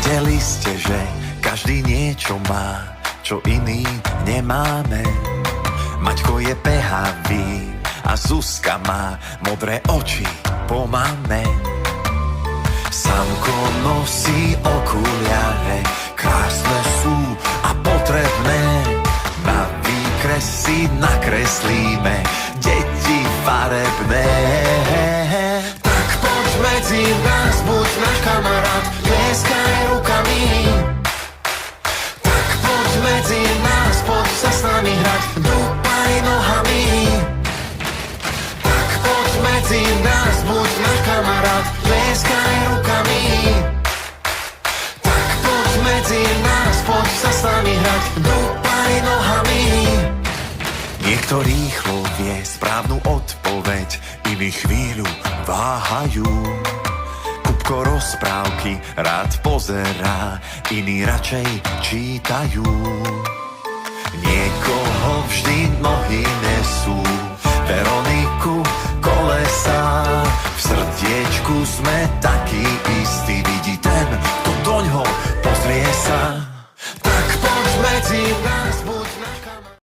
Vedeli ste, že každý niečo má, čo iný nemáme. Maťko je behavý a Zuzka má modré oči po mame. Samko nosí okuliare, krásne sú a potrebné. Na výkres si nakreslíme deti farebné. Tak poď medzi nás, buď náš kamarát, tlieskaj rukami. Tak poď medzi nás, poď sa s nami hrať, dúpaj nohami. Tak poď medzi nás, buď náš kamarát, tlieskaj rukami. Tak poď medzi nás, poď sa s nami hrať, dúpaj nohami. Niekto rýchlo vie správnu odpoveď, iní chvíľu váhajú. Kupko rozprávky rád pozerá, iní radšej čítajú. Niekoho vždy nohy nesú, Veroniku kolesa. V srdiečku sme takí istí, vidí ten, kto doňho pozrie sa. Tak poď medzi nás.